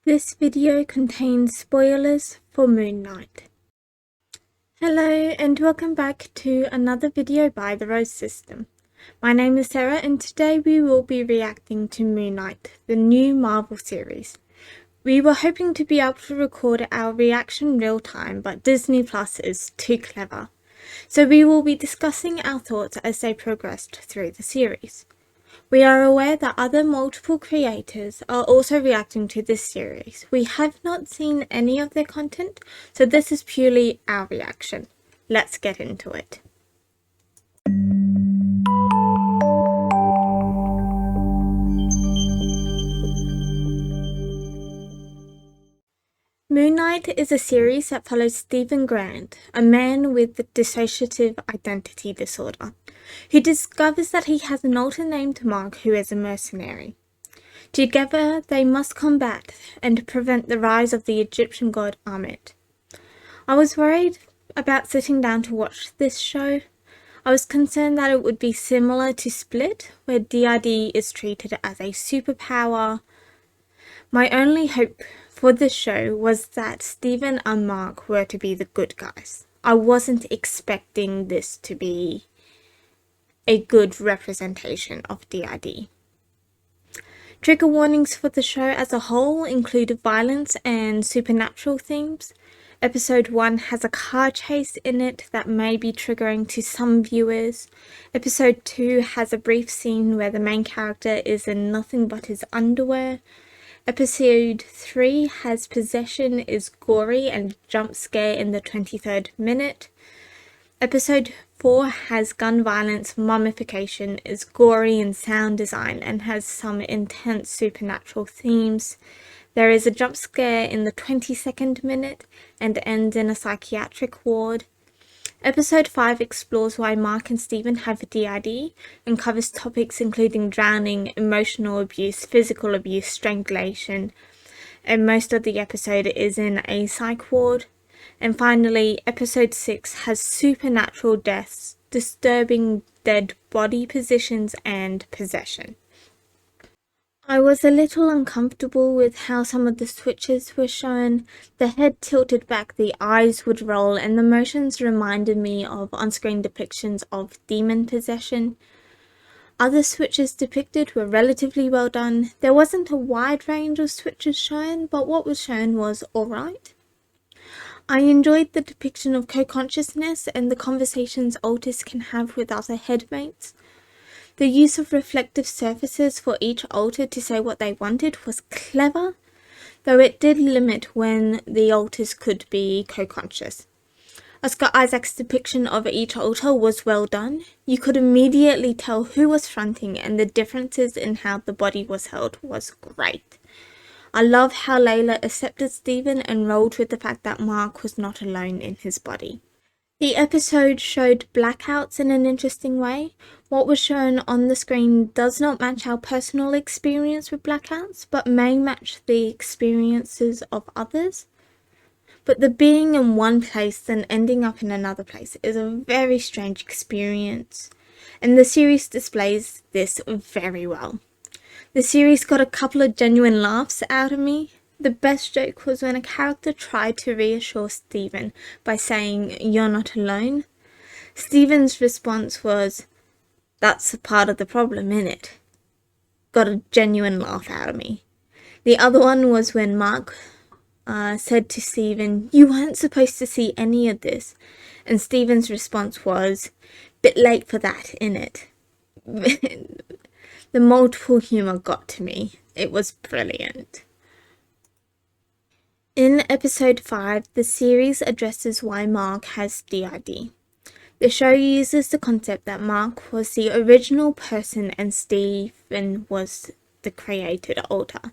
This video contains spoilers for Moon Knight. Hello and welcome back to another video by the Rose System. My name is Sarah and today we will be reacting to Moon Knight, the new Marvel series. We were hoping to be able to record our reaction real time, but Disney Plus is too clever. So we will be discussing our thoughts as they progressed through the series. We are aware that other multiple creators are also reacting to this series. We have not seen any of their content, so this is purely our reaction. Let's get into it. Moon Knight is a series that follows Stephen Grant, a man with dissociative identity disorder, who discovers that he has an alter named Mark who is a mercenary. Together, they must combat and prevent the rise of the Egyptian god Ammit. I was worried about sitting down to watch this show. I was concerned that it would be similar to Split, where DID is treated as a superpower. My only hope for this show was that Stephen and Mark were to be the good guys. I wasn't expecting this to be a good representation of DID. Trigger warnings for the show as a whole include violence and supernatural themes. Episode 1 has a car chase in it that may be triggering to some viewers. Episode 2 has a brief scene where the main character is in nothing but his underwear. Episode 3 has possession is gory and jump scare in the 23rd minute. Episode 4 has gun violence, mummification, is gory in sound design and has some intense supernatural themes. There is a jump scare in the 22nd minute and ends in a psychiatric ward. Episode 5 explores why Mark and Stephen have DID and covers topics including drowning, emotional abuse, physical abuse, strangulation, and most of the episode is in a psych ward. And finally, episode 6 has supernatural deaths, disturbing dead body positions, and possession. I was a little uncomfortable with how some of the switches were shown. The head tilted back, the eyes would roll, and the motions reminded me of on-screen depictions of demon possession. Other switches depicted were relatively well done. There wasn't a wide range of switches shown, but what was shown was alright. I enjoyed the depiction of co-consciousness and the conversations alters can have with other headmates. The use of reflective surfaces for each alter to say what they wanted was clever, though it did limit when the alters could be co-conscious. Oscar Isaac's depiction of each alter was well done. You could immediately tell who was fronting, and the differences in how the body was held was great. I love how Layla accepted Stephen and rolled with the fact that Mark was not alone in his body. The episode showed blackouts in an interesting way. What was shown on the screen does not match our personal experience with blackouts, but may match the experiences of others. But the being in one place then ending up in another place is a very strange experience, and the series displays this very well. The series got a couple of genuine laughs out of me. The best joke was when a character tried to reassure Stephen by saying, "You're not alone." Stephen's response was, "That's a part of the problem, innit?" Got a genuine laugh out of me. The other one was when Mark said to Stephen, "You weren't supposed to see any of this." And Stephen's response was, "Bit late for that, innit?" The multiple humour got to me. It was brilliant. In episode 5, the series addresses why Mark has DID. The show uses the concept that Mark was the original person and Stephen was the created alter.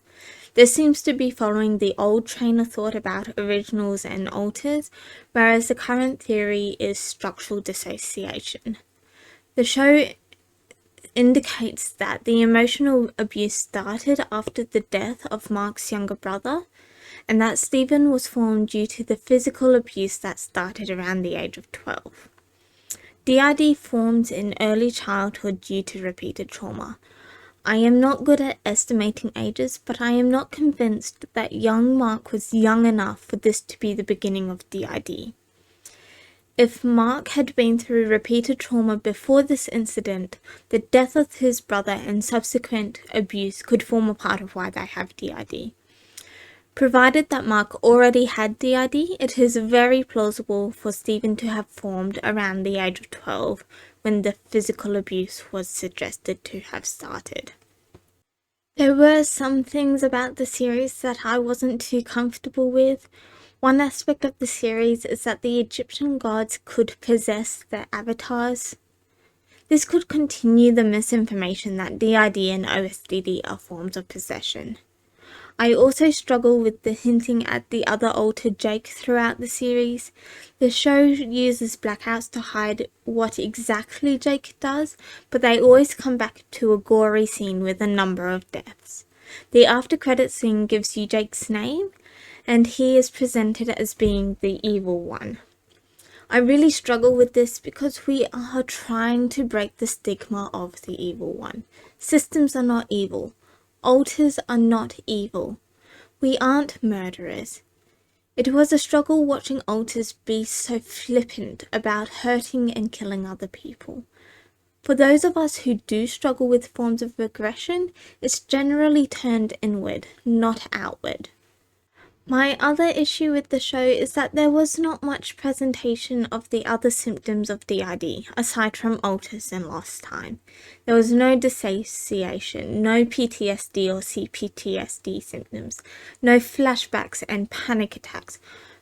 This seems to be following the old train of thought about originals and alters, whereas the current theory is structural dissociation. The show indicates that the emotional abuse started after the death of Mark's younger brother, and that Stephen was formed due to the physical abuse that started around the age of 12. DID forms in early childhood due to repeated trauma. I am not good at estimating ages, but I am not convinced that young Mark was young enough for this to be the beginning of DID. If Mark had been through repeated trauma before this incident, the death of his brother and subsequent abuse could form a part of why they have DID. Provided that Mark already had DID, it is very plausible for Stephen to have formed around the age of 12 when the physical abuse was suggested to have started. There were some things about the series that I wasn't too comfortable with. One aspect of the series is that the Egyptian gods could possess their avatars. This could continue the misinformation that DID and OSDD are forms of possession. I also struggle with the hinting at the other altered Jake throughout the series. The show uses blackouts to hide what exactly Jake does, but they always come back to a gory scene with a number of deaths. The after credits scene gives you Jake's name, and he is presented as being the evil one. I really struggle with this because we are trying to break the stigma of the evil one. Systems are not evil. Alters are not evil. We aren't murderers. It was a struggle watching alters be so flippant about hurting and killing other people. For those of us who do struggle with forms of aggression, it's generally turned inward, not outward. My other issue with the show is that there was not much presentation of the other symptoms of DID, aside from alters and lost time. There was no dissociation, no PTSD or CPTSD symptoms, no flashbacks and panic attacks,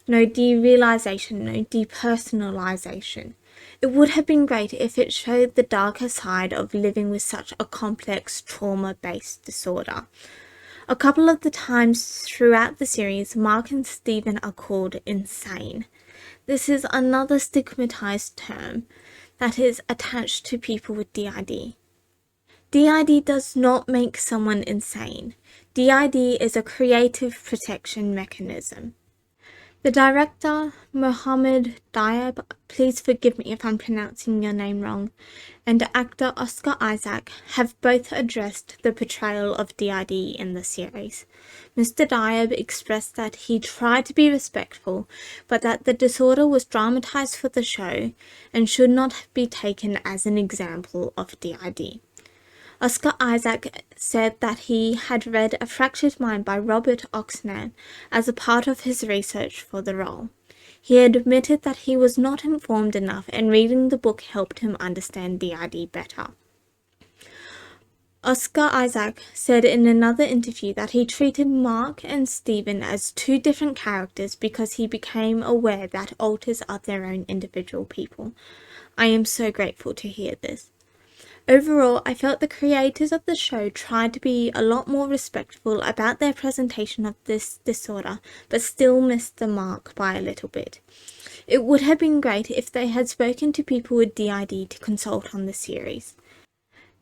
no derealization, no depersonalization. It would have been great if it showed the darker side of living with such a complex trauma-based disorder. A couple of the times throughout the series, Mark and Stephen are called insane. This is another stigmatized term that is attached to people with DID. DID does not make someone insane. DID is a creative protection mechanism. The director, Mohammed Diab, please forgive me if I'm pronouncing your name wrong, and actor Oscar Isaac have both addressed the portrayal of DID in the series. Mr. Diab expressed that he tried to be respectful, but that the disorder was dramatized for the show and should not be taken as an example of DID. Oscar Isaac said that he had read A Fractured Mind by Robert Oxnam as a part of his research for the role. He admitted that he was not informed enough and reading the book helped him understand DID better. Oscar Isaac said in another interview that he treated Mark and Stephen as two different characters because he became aware that alters are their own individual people. I am so grateful to hear this. Overall, I felt the creators of the show tried to be a lot more respectful about their presentation of this disorder, but still missed the mark by a little bit. It would have been great if they had spoken to people with DID to consult on the series.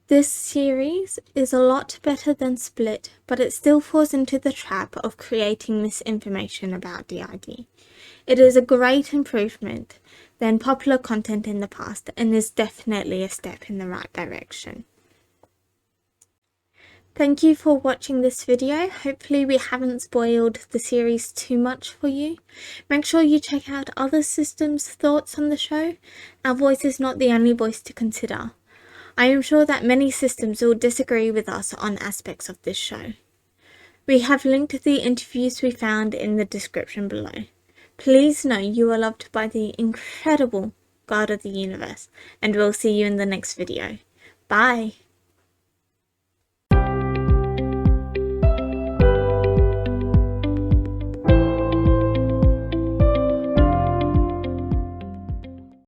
This series is a lot better than Split, but it still falls into the trap of creating misinformation about DID. It is a great improvement than popular content in the past and is definitely a step in the right direction. Thank you for watching this video. Hopefully we haven't spoiled the series too much for you. Make sure you check out other systems' thoughts on the show. Our voice is not the only voice to consider. I am sure that many systems will disagree with us on aspects of this show. We have linked the interviews we found in the description below. Please know you are loved by the incredible God of the universe, and we'll see you in the next video. Bye!